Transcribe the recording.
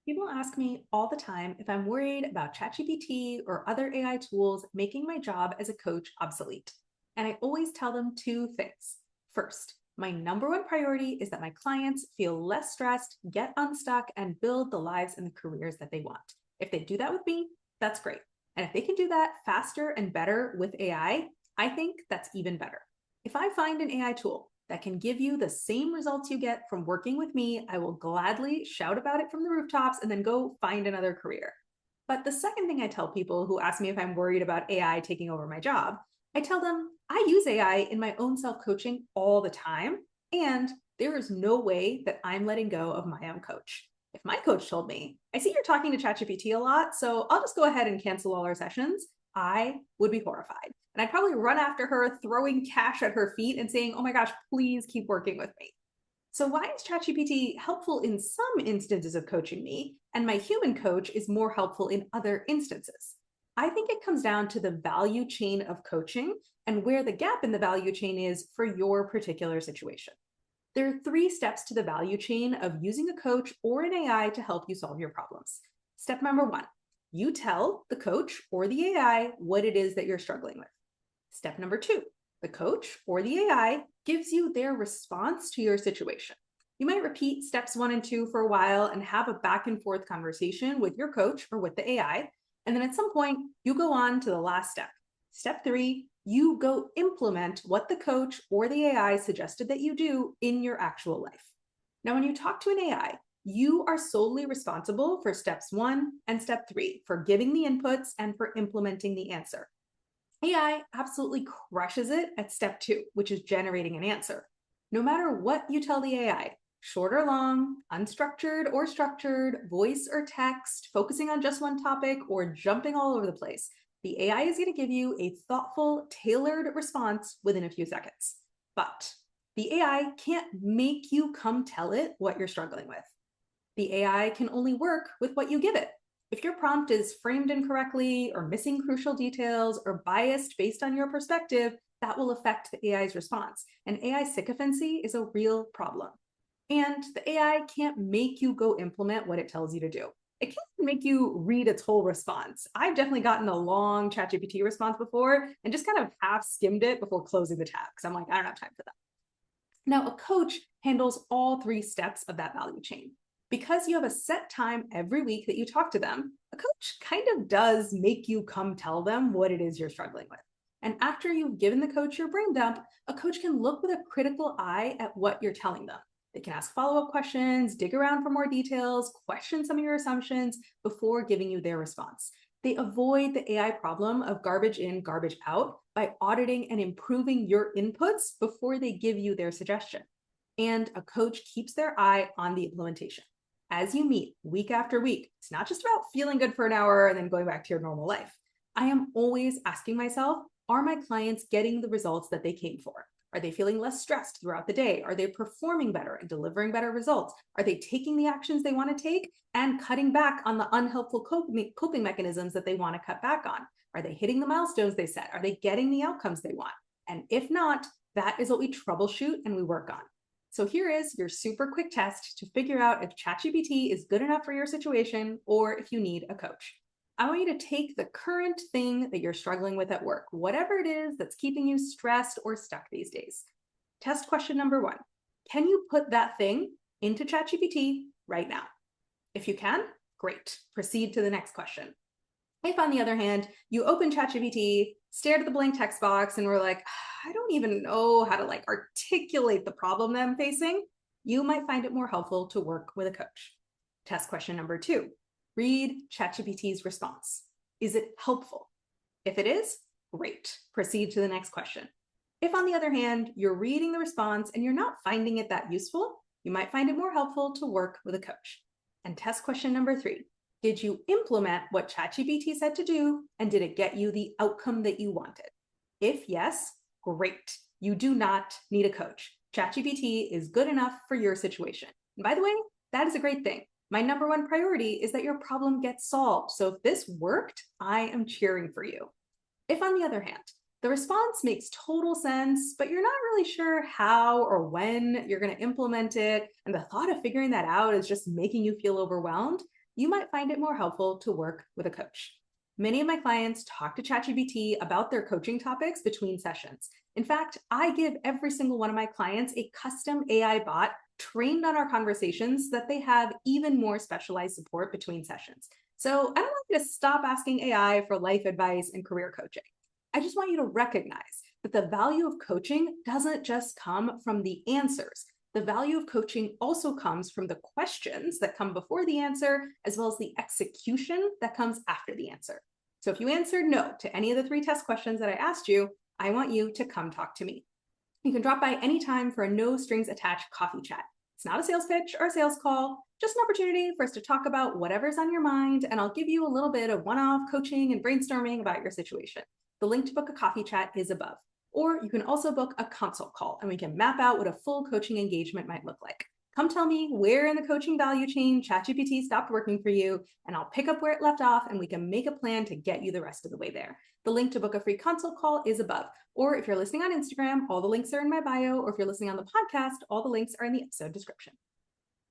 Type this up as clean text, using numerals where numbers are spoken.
People ask me all the time if I'm worried about ChatGPT or other AI tools making my job as a coach obsolete. And I always tell them two things. First, my number one priority is that my clients feel less stressed, get unstuck, and build the lives and the careers that they want. If they do that with me, that's great. And if they can do that faster and better with I think that's even better. If I find an AI tool that can give you the same results you get from working with me, I will gladly shout about it from the rooftops and then go find another career. But the second thing I tell people who ask me if I'm worried about AI taking over my job, I tell them I use AI in my own self coaching all the time, and there is no way that I'm letting go of my own coach. If my coach told me, I see you're talking to ChatGPT a lot, so I'll just go ahead and cancel all our sessions, I would be horrified. And I'd probably run after her, throwing cash at her feet and saying, oh my gosh, please keep working with me. So, why is ChatGPT helpful in some instances of coaching me, and my human coach is more helpful in other instances? I think it comes down to the value chain of coaching and where the gap in the value chain is for your particular situation. There are three steps to the value chain of using a coach or an AI to help you solve your problems. Step number one, you tell the coach or the AI what it is that you're struggling with. Step number two, the coach or the AI gives you their response to your situation. You might repeat steps one and two for a while and have a back and forth conversation with your coach or with the AI. And then at some point, you go on to the last step. Step three, you go implement what the coach or the AI suggested that you do in your actual life. Now, when you talk to an AI, you are solely responsible for steps one and step three, for giving the inputs and for implementing the answer. AI absolutely crushes it at step two, which is generating an answer. No matter what you tell the AI, short or long, unstructured or structured, voice or text, focusing on just one topic, or jumping all over the place, the AI is going to give you a thoughtful, tailored response within a few seconds. But the AI can't make you come tell it what you're struggling with. The AI can only work with what you give it. If your prompt is framed incorrectly or missing crucial details or biased based on your perspective, that will affect the AI's response. And AI sycophancy is a real problem. And the AI can't make you go implement what it tells you to do. It can't make you read its whole response. I've definitely gotten a long ChatGPT response before and just kind of half skimmed it before closing the tab because I'm like, I don't have time for that. Now, a coach handles all three steps of that value chain. Because you have a set time every week that you talk to them, a coach kind of does make you come tell them what it is you're struggling with. And after you've given the coach your brain dump, a coach can look with a critical eye at what you're telling them. They can ask follow-up questions, dig around for more details, question some of your assumptions before giving you their response. They avoid the AI problem of garbage in, garbage out by auditing and improving your inputs before they give you their suggestion. And a coach keeps their eye on the implementation. As you meet week after week, it's not just about feeling good for an hour and then going back to your normal life. I am always asking myself, are my clients getting the results that they came for? Are they feeling less stressed throughout the day? Are they performing better and delivering better results? Are they taking the actions they want to take and cutting back on the unhelpful coping mechanisms that they want to cut back on? Are they hitting the milestones they set? Are they getting the outcomes they want? And if not, that is what we troubleshoot and we work on. So here is your super quick test to figure out if ChatGPT is good enough for your situation or if you need a coach. I want you to take the current thing that you're struggling with at work, whatever it is that's keeping you stressed or stuck these days. Test question number one. Can you put that thing into ChatGPT right now? If you can, great. Proceed to the next question. If, on the other hand, you open ChatGPT, stared at the blank text box, and were like, I don't even know how to articulate the problem that I'm facing, you might find it more helpful to work with a coach. Test question number two. Read ChatGPT's response. Is it helpful? If it is, great. Proceed to the next question. If, on the other hand, you're reading the response and you're not finding it that useful, you might find it more helpful to work with a coach. And test question number three. Did you implement what ChatGPT said to do, and did it get you the outcome that you wanted? If yes, great. You do not need a coach. ChatGPT is good enough for your situation. And by the way, that is a great thing. My number one priority is that your problem gets solved. So if this worked, I am cheering for you. If, on the other hand, the response makes total sense, but you're not really sure how or when you're going to implement it, and the thought of figuring that out is just making you feel overwhelmed, you might find it more helpful to work with a coach. Many of my clients talk to ChatGPT about their coaching topics between sessions. In fact, I give every single one of my clients a custom AI bot trained on our conversations so that they have even more specialized support between sessions. So I don't want you to stop asking AI for life advice and career coaching. I just want you to recognize that the value of coaching doesn't just come from the answers. The value of coaching also comes from the questions that come before the answer, as well as the execution that comes after the answer. So if you answered no to any of the 3 test questions that I asked you, I want you to come talk to me. You can drop by anytime for a no strings attached coffee chat. It's not a sales pitch or a sales call, just an opportunity for us to talk about whatever's on your mind, and I'll give you a little bit of one-off coaching and brainstorming about your situation. The link to book a coffee chat is above. Or you can also book a consult call and we can map out what a full coaching engagement might look like. Come tell me where in the coaching value chain ChatGPT stopped working for you, and I'll pick up where it left off and we can make a plan to get you the rest of the way there. The link to book a free consult call is above. Or if you're listening on Instagram, all the links are in my bio. Or if you're listening on the podcast, all the links are in the episode description.